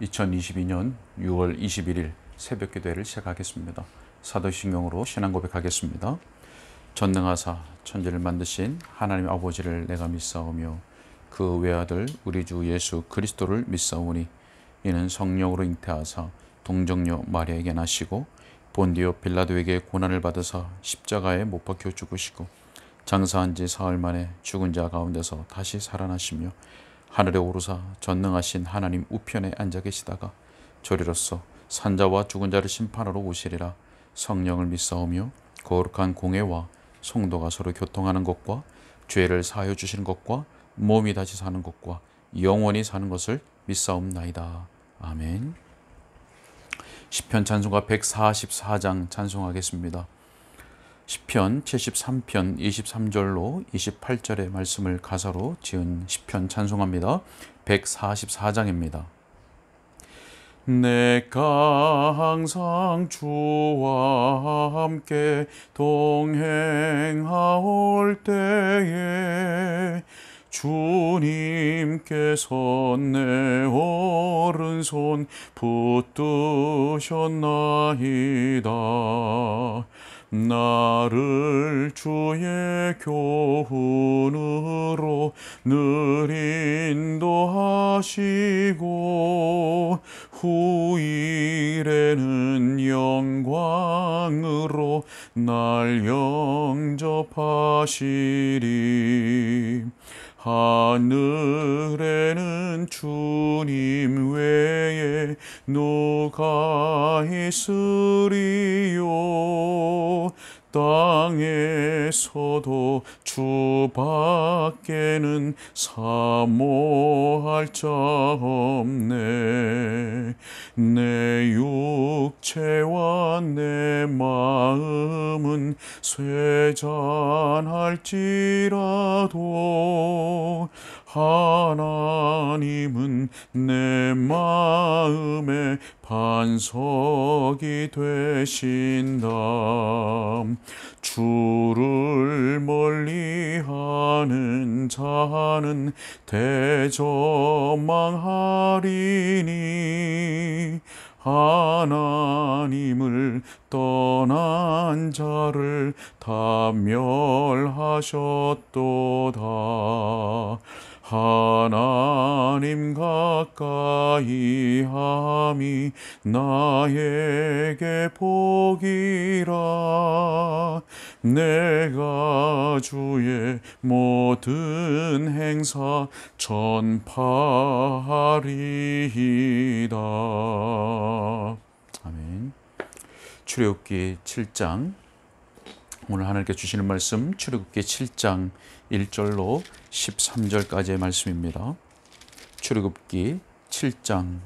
2022년 6월 21일 새벽 기도회를 시작하겠습니다. 사도신경으로 신앙 고백하겠습니다. 전능하사 천지를 만드신 하나님 아버지를 내가 믿사오며 그 외아들 우리 주 예수 그리스도를 믿사오니 이는 성령으로 잉태하사 동정녀 마리아에게 나시고 본디오 빌라도에게 고난을 받으사 십자가에 못 박혀 죽으시고 장사한 지 사흘 만에 죽은 자 가운데서 다시 살아나시며 하늘에 오르사 전능하신 하나님 우편에 앉아 계시다가 저리로서 산자와 죽은 자를 심판하러 오시리라. 성령을 믿사오며 거룩한 공회와 성도가 서로 교통하는 것과 죄를 사하여 주시는 것과 몸이 다시 사는 것과 영원히 사는 것을 믿사옵나이다. 아멘. 시편 찬송가 144장 찬송하겠습니다. 시편 73편 23절로 28절의 말씀을 가사로 지은 시편 찬송합니다. 144장입니다. 내가 항상 주와 함께 동행하올 때에 주님께서 내 오른손 붙드셨나이다. 나를 주의 교훈으로 늘 인도하시고 후일에는 영광으로 날 영접하시리. 하늘에는 주님 외에 누가 있으리요. 땅에서도 주밖에는 사모할 자 없네. 내 육체와 내 마음은 쇠잔할지라도 하나님은 내 마음의 반석이 되신다. 주를 멀리하는 자는 대저망하리니 하나님을 떠난 자를 다 멸하셨도다. 하나님 가까이 함이 나에게 복이라. 내가 주의 모든 행사 전파하리이다. 아멘. 출애굽기 7장, 오늘 하나님께 주시는 말씀 출애굽기 7장 1절로 13절까지의 말씀입니다. 출애굽기 7장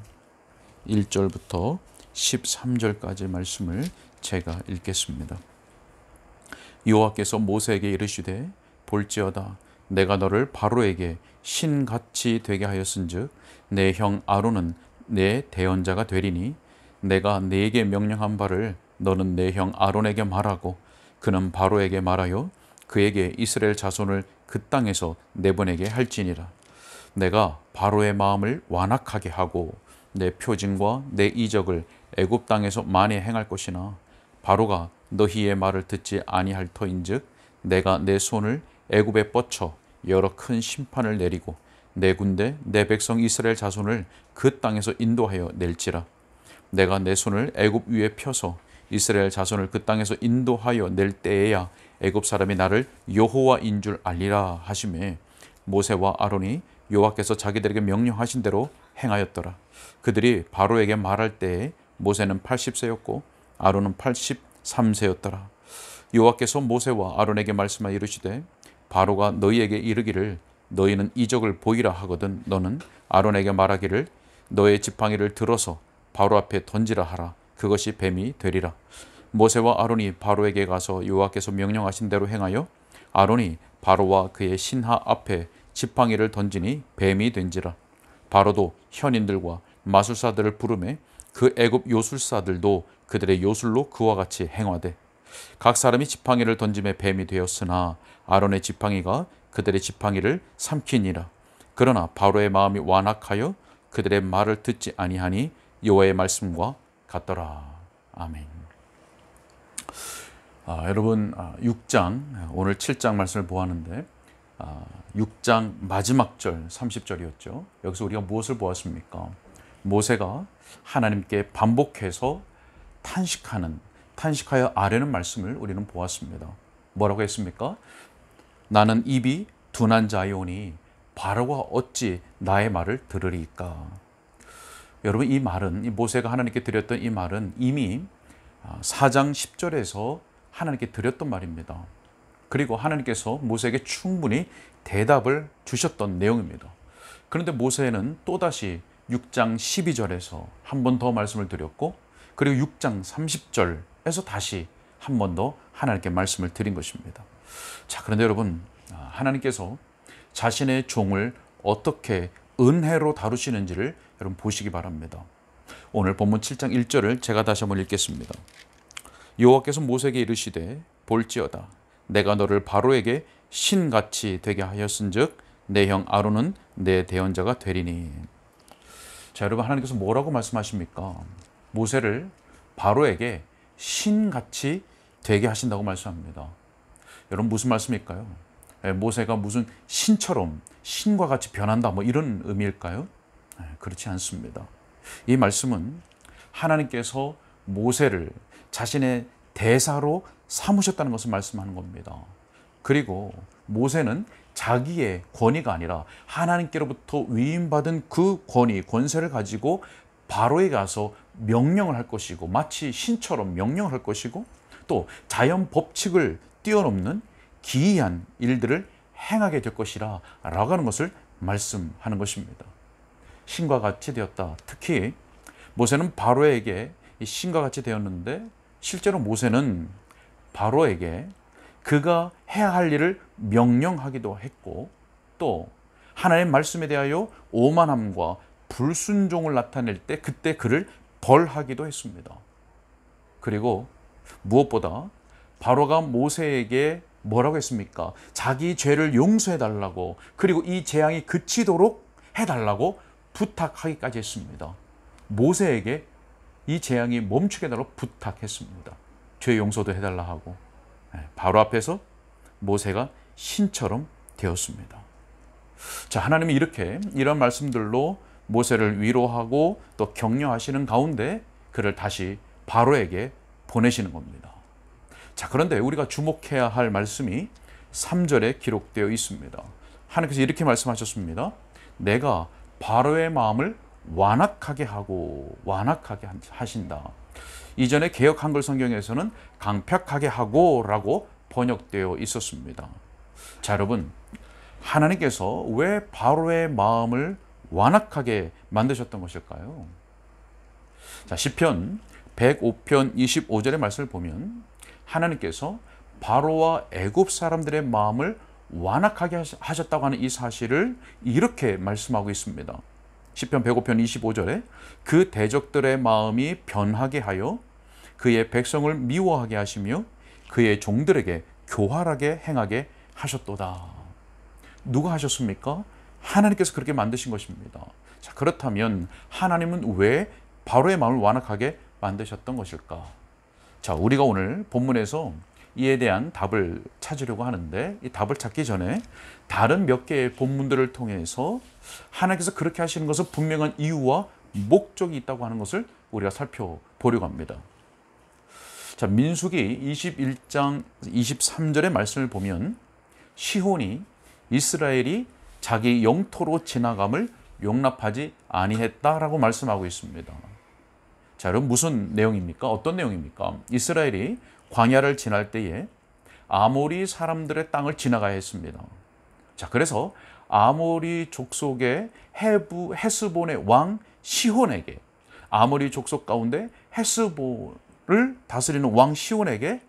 1절부터 13절까지의 말씀을 제가 읽겠습니다. 여호와께서 모세에게 이르시되 볼지어다 내가 너를 바로에게 신같이 되게 하였은즉 내 형 아론은 내 대언자가 되리니 내가 네게 명령한 바를 너는 내 형 아론에게 말하고 그는 바로에게 말하여 그에게 이스라엘 자손을 그 땅에서 내보내게 할지니라. 내가 바로의 마음을 완악하게 하고 내 표징과 내 이적을 애굽 땅에서 많이 행할 것이나 바로가 너희의 말을 듣지 아니할 터인즉 내가 내 손을 애굽에 뻗쳐 여러 큰 심판을 내리고 내 군대 내 백성 이스라엘 자손을 그 땅에서 인도하여 낼지라. 내가 내 손을 애굽 위에 펴서 이스라엘 자손을 그 땅에서 인도하여 낼 때에야 애굽 사람이 나를 여호와인 줄 알리라 하시매 모세와 아론이 여호와께서 자기들에게 명령하신 대로 행하였더라. 그들이 바로에게 말할 때에 모세는 80세였고 아론은 83세였더라. 여호와께서 모세와 아론에게 말씀하여 이르시되 바로가 너희에게 이르기를 너희는 이적을 보이라 하거든 너는 아론에게 말하기를 너의 지팡이를 들어서 바로 앞에 던지라 하라. 그것이 뱀이 되리라. 모세와 아론이 바로에게 가서 여호와께서 명령하신 대로 행하여 아론이 바로와 그의 신하 앞에 지팡이를 던지니 뱀이 된지라. 바로도 현인들과 마술사들을 부르매 그 애굽 요술사들도 그들의 요술로 그와 같이 행하되 각 사람이 지팡이를 던짐에 뱀이 되었으나 아론의 지팡이가 그들의 지팡이를 삼키니라. 그러나 바로의 마음이 완악하여 그들의 말을 듣지 아니하니 여호와의 말씀과 같더라. 아멘. 여러분 6장 오늘 7장 말씀을 보았는데 6장 마지막 절 30절이었죠. 여기서 우리가 무엇을 보았습니까? 모세가 하나님께 반복해서 탄식하여 아뢰는 말씀을 우리는 보았습니다. 뭐라고 했습니까? 나는 입이 둔한 자이오니 바로가 어찌 나의 말을 들으리까? 여러분 이 말은 이 모세가 하나님께 드렸던 이 말은 이미 4장 10절에서 하나님께 드렸던 말입니다. 그리고 하나님께서 모세에게 충분히 대답을 주셨던 내용입니다. 그런데 모세는 또다시 6장 12절에서 한 번 더 말씀을 드렸고 그리고 6장 30절에서 다시 한 번 더 하나님께 말씀을 드린 것입니다. 자, 그런데 여러분 하나님께서 자신의 종을 어떻게 은혜로 다루시는지를 여러분 보시기 바랍니다. 오늘 본문 7장 1절을 제가 다시 한번 읽겠습니다. 여호와께서 모세에게 이르시되 볼지어다 내가 너를 바로에게 신같이 되게 하였은즉 내 형 아론은 내 대언자가 되리니. 자, 여러분 하나님께서 뭐라고 말씀하십니까? 모세를 바로에게 신같이 되게 하신다고 말씀합니다. 여러분 무슨 말씀일까요? 모세가 무슨 신처럼 신과 같이 변한다 뭐 이런 의미일까요? 그렇지 않습니다. 이 말씀은 하나님께서 모세를 자신의 대사로 삼으셨다는 것을 말씀하는 겁니다. 그리고 모세는 자기의 권위가 아니라 하나님께로부터 위임받은 그 권세를 가지고 바로에 가서 명령을 할 것이고 마치 신처럼 명령을 할 것이고 또 자연 법칙을 뛰어넘는 기이한 일들을 행하게 될 것이라 라고 하는 것을 말씀하는 것입니다. 신과 같이 되었다. 특히 모세는 바로에게 신과 같이 되었는데 실제로 모세는 바로에게 그가 해야 할 일을 명령하기도 했고 또 하나님의 말씀에 대하여 오만함과 불순종을 나타낼 때 그때 그를 벌하기도 했습니다. 그리고 무엇보다 바로가 모세에게 뭐라고 했습니까? 자기 죄를 용서해 달라고 그리고 이 재앙이 그치도록 해달라고 부탁하기까지 했습니다. 모세에게 이 재앙이 멈추게 해달라고 부탁했습니다. 죄 용서도 해달라 하고 바로 앞에서 모세가 신처럼 되었습니다. 자, 하나님이 이런 말씀들로 모세를 위로하고 또 격려하시는 가운데 그를 다시 바로에게 보내시는 겁니다. 자, 그런데 우리가 주목해야 할 말씀이 3절에 기록되어 있습니다. 하나님께서 이렇게 말씀하셨습니다. 내가 바로의 마음을 완악하게 하신다. 이전에 개역 한글 성경에서는 강팍하게 하고 라고 번역되어 있었습니다. 자, 여러분 하나님께서 왜 바로의 마음을 완악하게 만드셨던 것일까요? 자, 시편 105편 25절의 말씀을 보면 하나님께서 바로와 애굽 사람들의 마음을 완악하게 하셨다고 하는 이 사실을 이렇게 말씀하고 있습니다. 시편 105편 25절에 그 대적들의 마음이 변하게 하여 그의 백성을 미워하게 하시며 그의 종들에게 교활하게 행하게 하셨도다. 누가 하셨습니까? 하나님께서 그렇게 만드신 것입니다. 자, 그렇다면 하나님은 왜 바로의 마음을 완악하게 만드셨던 것일까? 자, 우리가 오늘 본문에서 이에 대한 답을 찾으려고 하는데 이 답을 찾기 전에 다른 몇 개의 본문들을 통해서 하나님께서 그렇게 하시는 것은 분명한 이유와 목적이 있다고 하는 것을 우리가 살펴보려고 합니다. 자, 민수기 21장 23절의 말씀을 보면 시혼이 이스라엘이 자기 영토로 지나감을 용납하지 아니했다라고 말씀하고 있습니다. 자, 여러분 무슨 내용입니까? 어떤 내용입니까? 이스라엘이 광야를 지날 때에 아모리 사람들의 땅을 지나가야 했습니다. 자, 그래서 아모리 족속의 헤스본의 왕 시혼에게 아모리 족속 가운데 헤스본을 다스리는 왕 시혼에게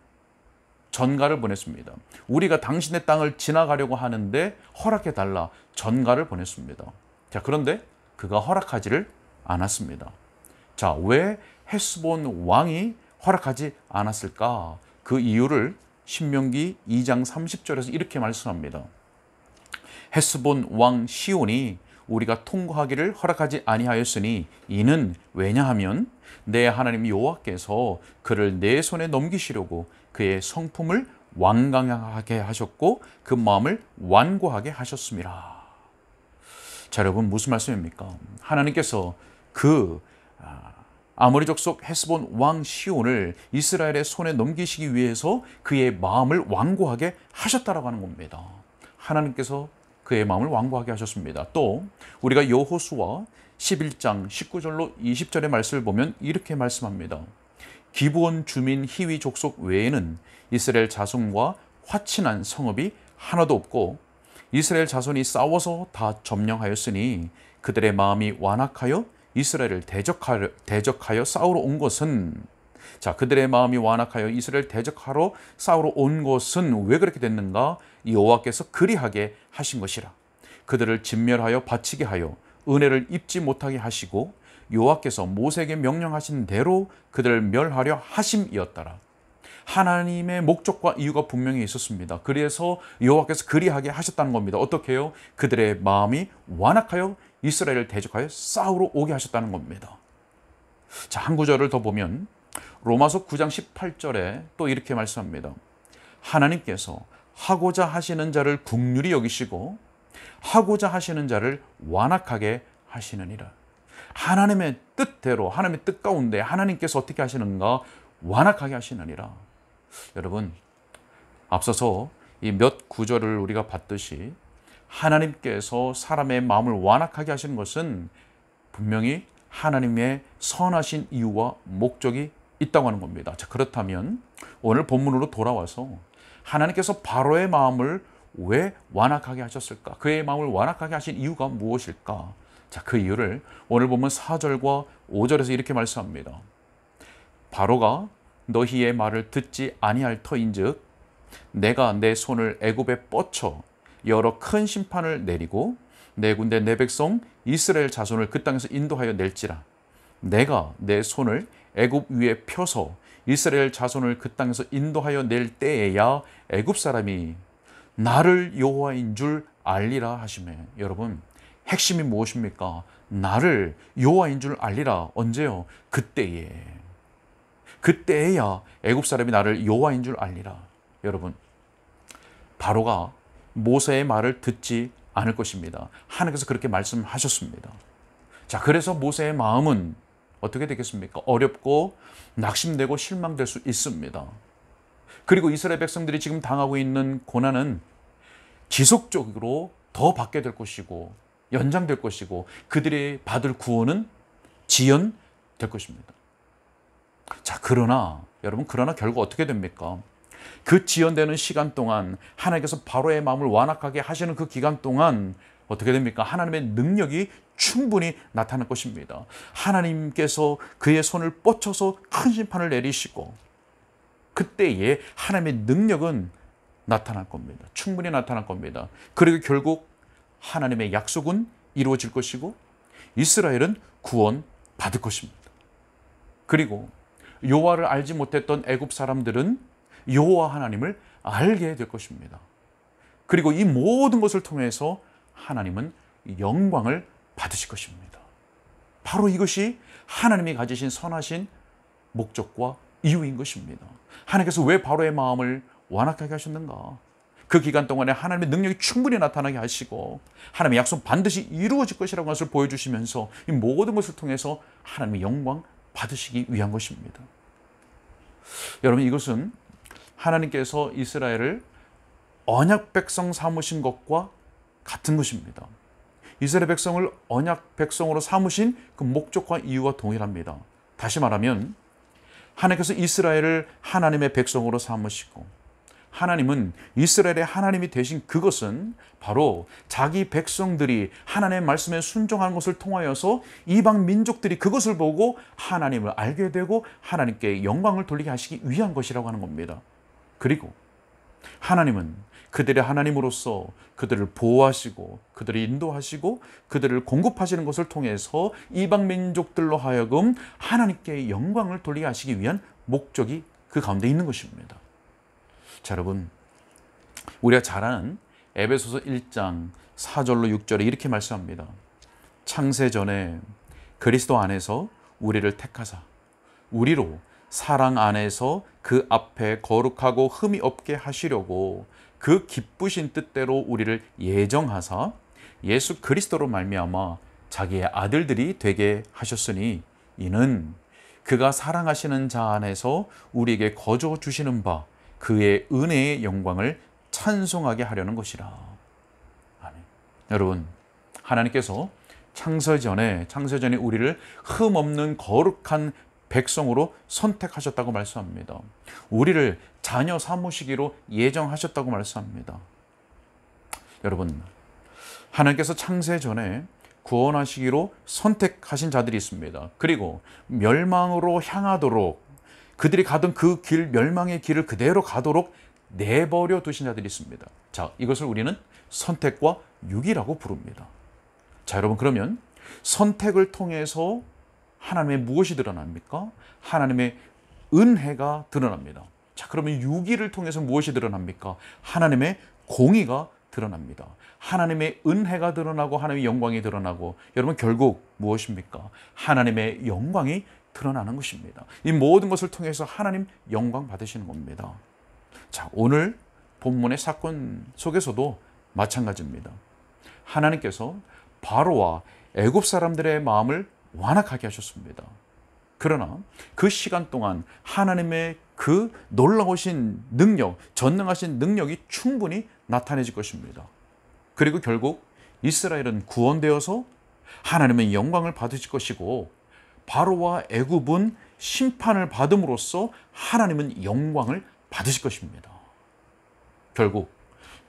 전가를 보냈습니다. 우리가 당신의 땅을 지나가려고 하는데 허락해 달라 전가를 보냈습니다. 자, 그런데 그가 허락하지를 않았습니다. 자, 왜 헤스본 왕이 허락하지 않았을까? 그 이유를 신명기 2장 30절에서 이렇게 말씀합니다. 헤스본 왕 시온이 우리가 통과하기를 허락하지 아니하였으니 이는 왜냐하면 내 하나님 여호와께서 그를 내 손에 넘기시려고 그의 성품을 완강하게 하셨고 그 마음을 완고하게 하셨습니다. 자, 여러분 무슨 말씀입니까? 하나님께서 그 아모리 족속 헤스본 왕 시온을 이스라엘의 손에 넘기시기 위해서 그의 마음을 완고하게 하셨다라고 하는 겁니다. 하나님께서 그의 마음을 완고하게 하셨습니다. 또 우리가 여호수아 11장 19절로 20절의 말씀을 보면 이렇게 말씀합니다. 기브온 주민 히위 족속 외에는 이스라엘 자손과 화친한 성읍이 하나도 없고 이스라엘 자손이 싸워서 다 점령하였으니 그들의 마음이 완악하여 이스라엘을 대적하여 싸우러 온 것은, 자, 그들의 마음이 완악하여 이스라엘 대적하러 싸우러 온 것은 왜 그렇게 됐는가? 여호와께서 그리하게 하신 것이라. 그들을 진멸하여 바치게 하여 은혜를 입지 못하게 하시고 여호와께서 모세에게 명령하신 대로 그들을 멸하려 하심이었더라. 하나님의 목적과 이유가 분명히 있었습니다. 그래서 여호와께서 그리하게 하셨다는 겁니다. 어떻게 해요? 그들의 마음이 완악하여 이스라엘을 대적하여 싸우러 오게 하셨다는 겁니다. 자, 한 구절을 더 보면 로마서 9장 18절에 또 이렇게 말씀합니다. 하나님께서 하고자 하시는 자를 긍휼히 여기시고 하고자 하시는 자를 완악하게 하시느니라. 하나님의 뜻대로, 하나님의 뜻 가운데 하나님께서 어떻게 하시는가? 완악하게 하시느니라. 여러분, 앞서서 이 몇 구절을 우리가 봤듯이 하나님께서 사람의 마음을 완악하게 하시는 것은 분명히 하나님의 선하신 이유와 목적이 있다고 하는 겁니다. 자, 그렇다면 오늘 본문으로 돌아와서 하나님께서 바로의 마음을 왜 완악하게 하셨을까? 그의 마음을 완악하게 하신 이유가 무엇일까? 자, 그 이유를 오늘 보면 4절과 5절에서 이렇게 말씀합니다. 바로가 너희의 말을 듣지 아니할 터인즉 내가 내 손을 애굽에 뻗쳐 여러 큰 심판을 내리고 내 군대 내 백성 이스라엘 자손을 그 땅에서 인도하여 낼지라. 내가 내 손을 애굽 위에 펴서 이스라엘 자손을 그 땅에서 인도하여 낼 때에야 애굽 사람이 나를 여호와인 줄 알리라 하시매. 여러분, 핵심이 무엇입니까? 나를 여호와인 줄 알리라. 언제요? 그때에. 그때에야 애굽 사람이 나를 여호와인 줄 알리라. 여러분, 바로가 모세의 말을 듣지 않을 것입니다. 하나님께서 그렇게 말씀하셨습니다. 자, 그래서 모세의 마음은 어떻게 되겠습니까? 어렵고 낙심되고 실망될 수 있습니다. 그리고 이스라엘 백성들이 지금 당하고 있는 고난은 지속적으로 더 받게 될 것이고 연장될 것이고 그들이 받을 구원은 지연될 것입니다. 자, 그러나 여러분, 그러나 결국 어떻게 됩니까? 그 지연되는 시간 동안 하나님께서 바로의 마음을 완악하게 하시는 그 기간 동안 어떻게 됩니까? 하나님의 능력이 충분히 나타날 것입니다. 하나님께서 그의 손을 뻗쳐서 큰 심판을 내리시고 그때에 하나님의 능력은 나타날 겁니다. 충분히 나타날 겁니다. 그리고 결국 하나님의 약속은 이루어질 것이고 이스라엘은 구원받을 것입니다. 그리고 여호와를 알지 못했던 애굽 사람들은 여호와 하나님을 알게 될 것입니다. 그리고 이 모든 것을 통해서 하나님은 영광을 받으실 것입니다. 바로 이것이 하나님이 가지신 선하신 목적과 이유인 것입니다. 하나님께서 왜 바로의 마음을 완악하게 하셨는가? 그 기간 동안에 하나님의 능력이 충분히 나타나게 하시고 하나님의 약속 반드시 이루어질 것이라는 것을 보여주시면서 이 모든 것을 통해서 하나님의 영광 받으시기 위한 것입니다. 여러분, 이것은 하나님께서 이스라엘을 언약 백성 삼으신 것과 같은 것입니다. 이스라엘 백성을 언약 백성으로 삼으신 그 목적과 이유와 동일합니다. 다시 말하면 하나님께서 이스라엘을 하나님의 백성으로 삼으시고 하나님은 이스라엘의 하나님이 되신 그것은 바로 자기 백성들이 하나님의 말씀에 순종하는 것을 통하여서 이방 민족들이 그것을 보고 하나님을 알게 되고 하나님께 영광을 돌리게 하시기 위한 것이라고 하는 겁니다. 그리고 하나님은 그들의 하나님으로서 그들을 보호하시고 그들을 인도하시고 그들을 공급하시는 것을 통해서 이방 민족들로 하여금 하나님께 영광을 돌리게 하시기 위한 목적이 그 가운데 있는 것입니다. 자, 여러분, 우리가 잘 아는 에베소서 1장 4절로 6절에 이렇게 말씀합니다. 창세전에 그리스도 안에서 우리를 택하사 우리로 사랑 안에서 그 앞에 거룩하고 흠이 없게 하시려고 그 기쁘신 뜻대로 우리를 예정하사 예수 그리스도로 말미암아 자기의 아들들이 되게 하셨으니 이는 그가 사랑하시는 자 안에서 우리에게 거저 주시는 바 그의 은혜의 영광을 찬송하게 하려는 것이라. 아멘. 여러분, 하나님께서 창세전에 우리를 흠없는 거룩한 백성으로 선택하셨다고 말씀합니다. 우리를 자녀 삼으시기로 예정하셨다고 말씀합니다. 여러분, 하나님께서 창세전에 구원하시기로 선택하신 자들이 있습니다. 그리고 멸망으로 향하도록 그들이 가던 그 길, 멸망의 길을 그대로 가도록 내버려 두신 자들이 있습니다. 자, 이것을 우리는 선택과 유기라고 부릅니다. 자, 여러분, 그러면 선택을 통해서 하나님의 무엇이 드러납니까? 하나님의 은혜가 드러납니다. 자, 그러면 유기를 통해서 무엇이 드러납니까? 하나님의 공의가 드러납니다. 하나님의 은혜가 드러나고 하나님의 영광이 드러나고, 여러분, 결국 무엇입니까? 하나님의 영광이 드러나는 것입니다. 이 모든 것을 통해서 하나님 영광 받으시는 겁니다. 자, 오늘 본문의 사건 속에서도 마찬가지입니다. 하나님께서 바로와 애굽 사람들의 마음을 완악하게 하셨습니다. 그러나 그 시간 동안 하나님의 그 놀라우신 능력, 전능하신 능력이 충분히 나타내질 것입니다. 그리고 결국 이스라엘은 구원되어서 하나님의 영광을 받으실 것이고, 바로와 애굽은 심판을 받음으로써 하나님은 영광을 받으실 것입니다. 결국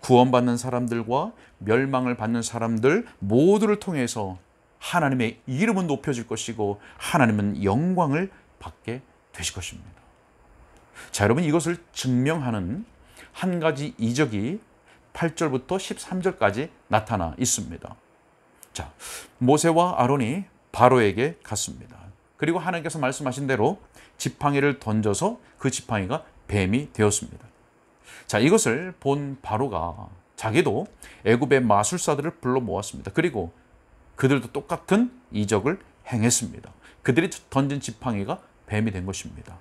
구원받는 사람들과 멸망을 받는 사람들 모두를 통해서 하나님의 이름은 높여질 것이고 하나님은 영광을 받게 되실 것입니다. 자, 여러분, 이것을 증명하는 한 가지 이적이 8절부터 13절까지 나타나 있습니다. 자, 모세와 아론이 바로에게 갔습니다. 그리고 하나님께서 말씀하신 대로 지팡이를 던져서 그 지팡이가 뱀이 되었습니다. 자, 이것을 본 바로가 자기도 애굽의 마술사들을 불러 모았습니다. 그리고 그들도 똑같은 이적을 행했습니다. 그들이 던진 지팡이가 뱀이 된 것입니다.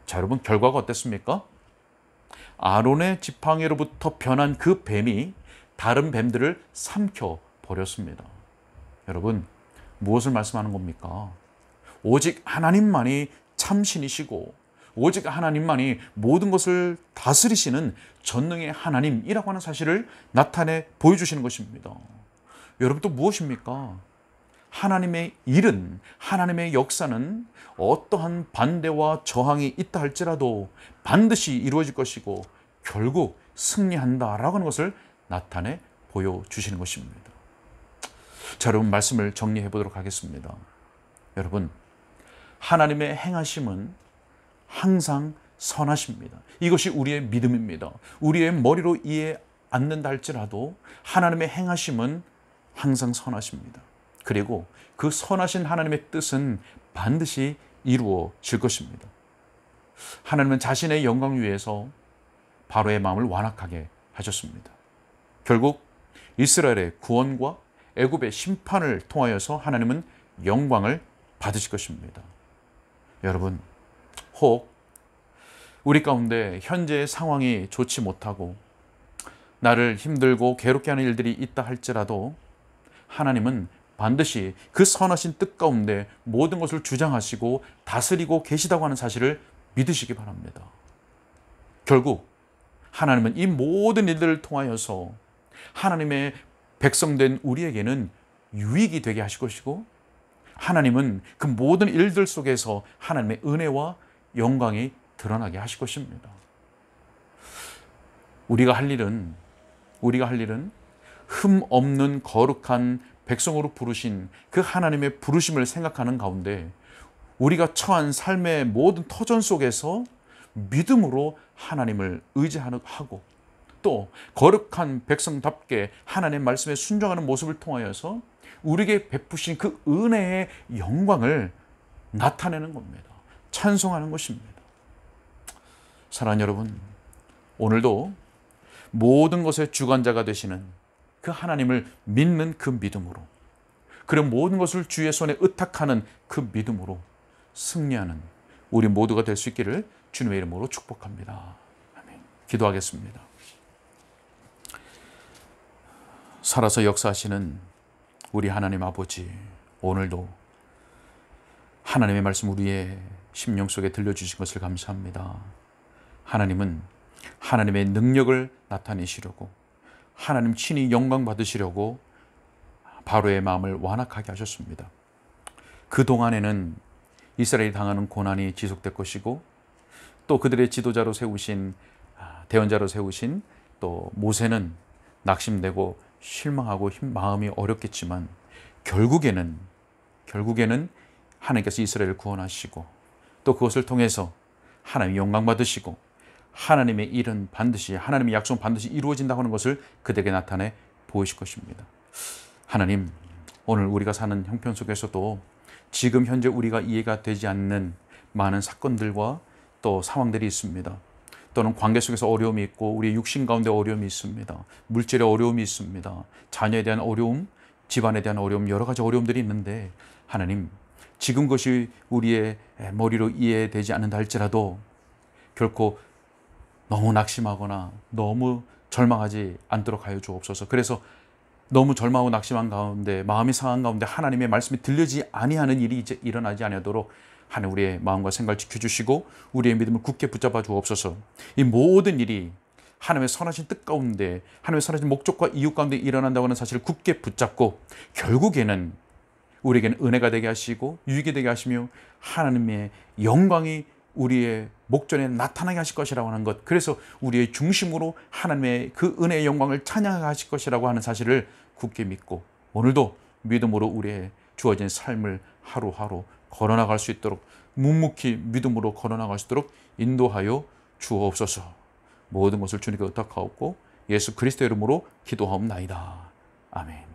자, 여러분, 결과가 어땠습니까? 아론의 지팡이로부터 변한 그 뱀이 다른 뱀들을 삼켜 버렸습니다. 여러분, 무엇을 말씀하는 겁니까? 오직 하나님만이 참신이시고 오직 하나님만이 모든 것을 다스리시는 전능의 하나님이라고 하는 사실을 나타내 보여주시는 것입니다. 여러분, 또 무엇입니까? 하나님의 일은, 하나님의 역사는 어떠한 반대와 저항이 있다 할지라도 반드시 이루어질 것이고 결국 승리한다라고 하는 것을 나타내 보여주시는 것입니다. 자, 여러분, 말씀을 정리해 보도록 하겠습니다. 여러분, 하나님의 행하심은 항상 선하십니다. 이것이 우리의 믿음입니다. 우리의 머리로 이해 않는다 할지라도 하나님의 행하심은 항상 선하십니다. 그리고 그 선하신 하나님의 뜻은 반드시 이루어질 것입니다. 하나님은 자신의 영광 위해서 바로의 마음을 완악하게 하셨습니다. 결국 이스라엘의 구원과 애굽의 심판을 통하여서 하나님은 영광을 받으실 것입니다. 여러분, 혹 우리 가운데 현재의 상황이 좋지 못하고 나를 힘들고 괴롭게 하는 일들이 있다 할지라도 하나님은 반드시 그 선하신 뜻 가운데 모든 것을 주장하시고 다스리고 계시다고 하는 사실을 믿으시기 바랍니다. 결국 하나님은 이 모든 일들을 통하여서 하나님의 백성된 우리에게는 유익이 되게 하실 것이고, 하나님은 그 모든 일들 속에서 하나님의 은혜와 영광이 드러나게 하실 것입니다. 우리가 할 일은 흠 없는 거룩한 백성으로 부르신 그 하나님의 부르심을 생각하는 가운데 우리가 처한 삶의 모든 터전 속에서 믿음으로 하나님을 의지하고 또 거룩한 백성답게 하나님의 말씀에 순종하는 모습을 통하여서 우리에게 베푸신 그 은혜의 영광을 나타내는 겁니다. 찬송하는 것입니다. 사랑하는 여러분, 오늘도 모든 것의 주관자가 되시는 그 하나님을 믿는 그 믿음으로, 그런 모든 것을 주의 손에 의탁하는 그 믿음으로 승리하는 우리 모두가 될 수 있기를 주님의 이름으로 축복합니다. 아멘. 기도하겠습니다. 살아서 역사하시는 우리 하나님 아버지, 오늘도 하나님의 말씀 우리의 심령 속에 들려주신 것을 감사합니다. 하나님은 하나님의 능력을 나타내시려고, 하나님 친히 영광 받으시려고 바로의 마음을 완악하게 하셨습니다. 그동안에는 이스라엘이 당하는 고난이 지속될 것이고, 또 그들의 지도자로 세우신, 대언자로 세우신 또 모세는 낙심되고 실망하고 마음이 어렵겠지만 결국에는 하나님께서 이스라엘을 구원하시고, 또 그것을 통해서 하나님이 영광 받으시고, 하나님의 일은 반드시, 하나님의 약속은 반드시 이루어진다고 하는 것을 그들에게 나타내 보이실 것입니다. 하나님, 오늘 우리가 사는 형편 속에서도 지금 현재 우리가 이해가 되지 않는 많은 사건들과 또 상황들이 있습니다. 또는 관계 속에서 어려움이 있고, 우리의 육신 가운데 어려움이 있습니다. 물질의 어려움이 있습니다. 자녀에 대한 어려움, 집안에 대한 어려움, 여러 가지 어려움들이 있는데, 하나님, 지금 그것이 우리의 머리로 이해되지 않는다 할지라도 결코 너무 낙심하거나 너무 절망하지 않도록 하여 주옵소서. 그래서 너무 절망하고 낙심한 가운데, 마음이 상한 가운데 하나님의 말씀이 들리지 아니하는 일이 이제 일어나지 아니하도록 하나님 우리의 마음과 생각을 지켜주시고 우리의 믿음을 굳게 붙잡아 주옵소서. 이 모든 일이 하나님의 선하신 뜻 가운데, 하나님의 선하신 목적과 이유 가운데 일어난다고 하는 사실을 굳게 붙잡고, 결국에는 우리에게는 은혜가 되게 하시고 유익이 되게 하시며 하나님의 영광이 우리의 목전에 나타나게 하실 것이라고 하는 것, 그래서 우리의 중심으로 하나님의 그 은혜의 영광을 찬양하실 것이라고 하는 사실을 굳게 믿고, 오늘도 믿음으로 우리의 주어진 삶을 하루하루 걸어나갈 수 있도록, 묵묵히 믿음으로 걸어나갈 수 있도록 인도하여 주옵소서. 모든 것을 주님께 의탁하옵고 예수 그리스도의 이름으로 기도하옵나이다. 아멘.